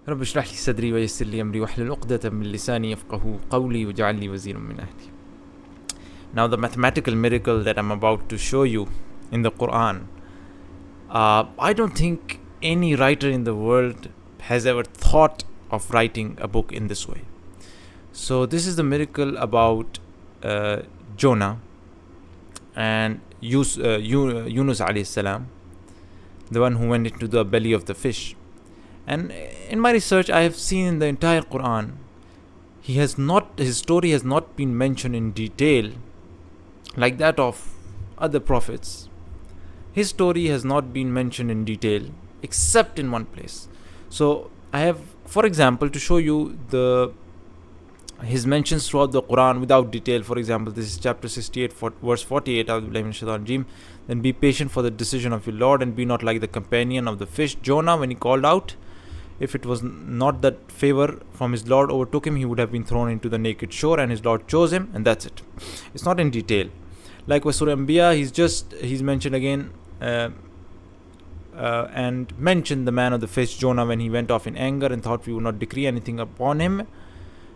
رب اشرح لي صدري ويسر لي أمري واحلل عقدة من لساني يفقهوا قولي واجعل لي وزيرا من أهلي. Now the mathematical miracle that I'm about to show you in the Qur'an, I don't think any writer in the world has ever thought of writing a book in this way. So this is the miracle about Jonah and Yunus alayhi salam, the one who went into the belly of the fish. And in my research, I have seen in the entire Quran, his story has not been mentioned in detail like that of other prophets. His story has not been mentioned in detail except in one place. So I have, for example, to show you his mentions throughout the Quran without detail. For example, this is chapter 68, verse 48. Then be patient for the decision of your Lord, and be not like the companion of the fish Jonah when he called out. If it was not that favor from his Lord overtook him, he would have been thrown into the naked shore, and his Lord chose him, and that's it. It's not in detail. Likewise, Surah Anbiya, he's mentioned again and mentioned the man of the fish Jonah when he went off in anger and thought we would not decree anything upon him.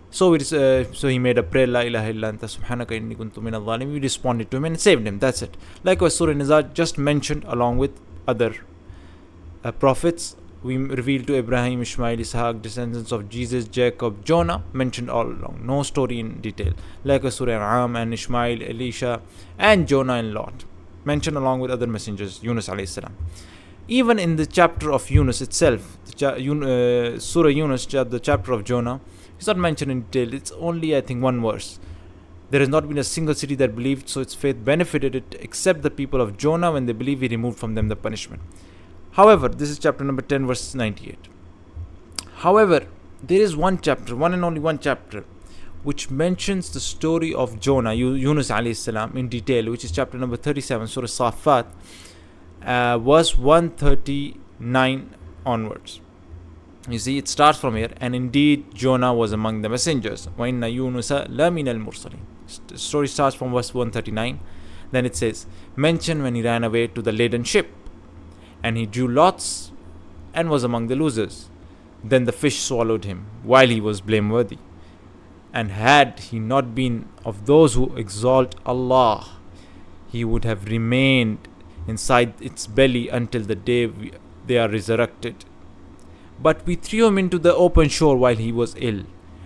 So he made a prayer, La ilaha illa anta subhanaka inni kuntu minadh dhalimin. We responded to him and saved him. That's it. Likewise, Surah Nisa just mentioned along with other prophets. We revealed to Abraham, Ishmael, Ishaq, descendants of Jesus, Jacob, Jonah, mentioned all along. No story in detail. Likewise, Surah An'am and Ishmael, Elisha, and Jonah and Lot, mentioned along with other messengers, Yunus alayhi salam. Even in the chapter of Yunus itself, Surah Yunus, the chapter of Jonah, it's not mentioned in detail. It's only, I think, one verse. There has not been a single city that believed, so its faith benefited it, except the people of Jonah. When they believed, he removed from them the punishment. However, this is chapter number 10, verse 98. However, there is one and only one chapter, which mentions the story of Jonah, Yunus alayhi salam, in detail, which is chapter number 37, Surah Safat, verse 139 onwards. You see, it starts from here. And indeed, Jonah was among the messengers. وَإِنَّ يُونُسَ لَمِنَ الْمُرْسَلِينَ. The story starts from verse 139. Then it says, mention when he ran away to the laden ship, and he drew lots and was among the losers. Then the fish swallowed him while he was blameworthy. And had he not been of those who exalt Allah, he would have remained inside its belly until the day they are resurrected. But we threw him into the open shore while he was ill,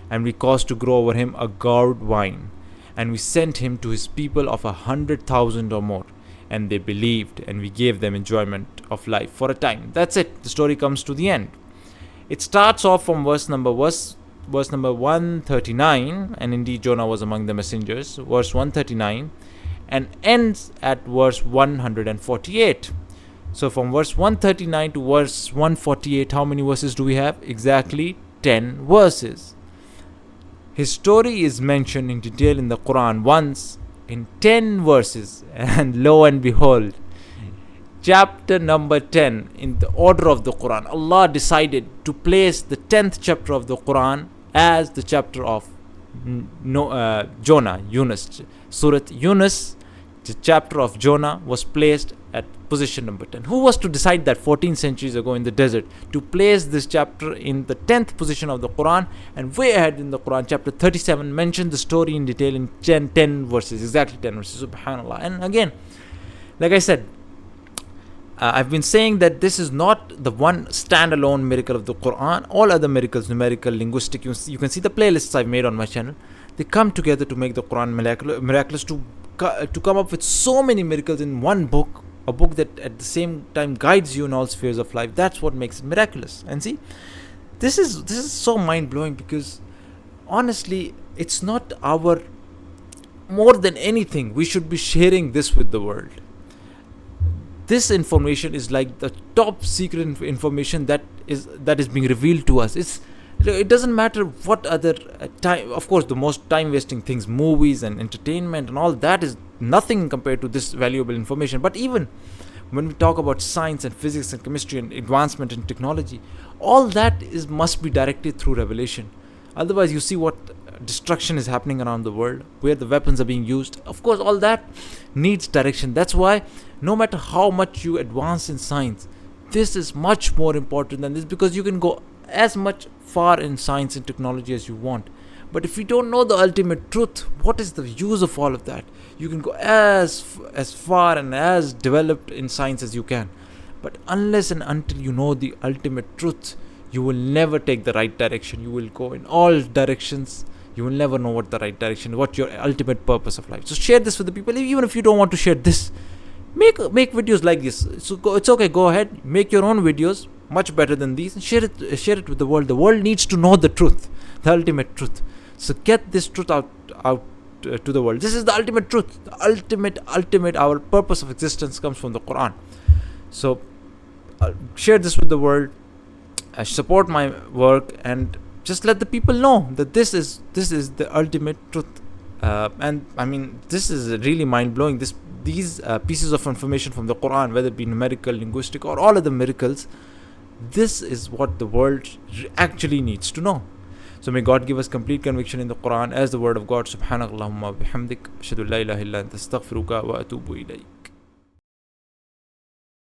and we caused to grow over him a gourd vine, and we sent him to his people of 100,000 or more, and they believed, and we gave them enjoyment of life for a time. That's it. The story comes to the end. It starts off from verse number 139, and indeed Jonah was among the messengers, verse 139, and ends at verse 148. So from verse 139 to verse 148, how many verses do we have? Exactly 10 verses. His story is mentioned in detail in the Quran once in 10 verses, and lo and behold, chapter number 10 in the order of the Quran, Allah decided to place the 10th chapter of the Quran as the chapter of Jonah, Yunus. Surah Yunus, the chapter of Jonah, was placed at position number 10. Who was to decide that 14 centuries ago in the desert to place this chapter in the 10th position of the Quran? And way ahead in the Quran, chapter 37 mentioned the story in detail in 10 verses, exactly 10 verses. Subhanallah. And again, like I said, I've been saying that this is not the one standalone miracle of the Quran. All other miracles, numerical, linguistic, you can see the playlists I've made on my channel. They come together to make the Quran miraculous, to come up with so many miracles in one book, a book that at the same time guides you in all spheres of life. That's what makes it miraculous. And see, this is so mind-blowing, because honestly, it's not our, more than anything, we should be sharing this with the world. This information is like the top secret information that is being revealed to us. It doesn't matter what other time, of course, the most time-wasting things, movies and entertainment and all that, is nothing compared to this valuable information. But even when we talk about science and physics and chemistry and advancement in technology, all that must be directed through revelation. Otherwise, you see what destruction is happening around the world, where the weapons are being used. Of course, all that needs direction. That's why no matter how much you advance in science, this is much more important than this, because you can go as much far in science and technology as you want. But if you don't know the ultimate truth, what is the use of all of that? You can go as far and as developed in science as you can, but unless and until you know the ultimate truth, you will never take the right direction. You will go in all directions. You will never know what the right direction is, what your ultimate purpose of life. So share this with the people. Even if you don't want to share this, make videos like this. So it's okay. Go ahead, make your own videos, much better than these, and share it with the world. The world needs to know the truth, the ultimate truth. So get this truth out to the world. This is the ultimate truth. The ultimate. Our purpose of existence comes from the Qur'an. So share this with the world. Support my work, and just let the people know that this is the ultimate truth. And I mean, this is really mind blowing. These pieces of information from the Quran, whether it be numerical, linguistic, or all of the miracles, this is what the world actually needs to know. So may God give us complete conviction in the Quran as the word of God. Subhanakallahumma bihamdik, ashhadu an la ilaha illa anta, astaghfiruka wa atubu ilayk.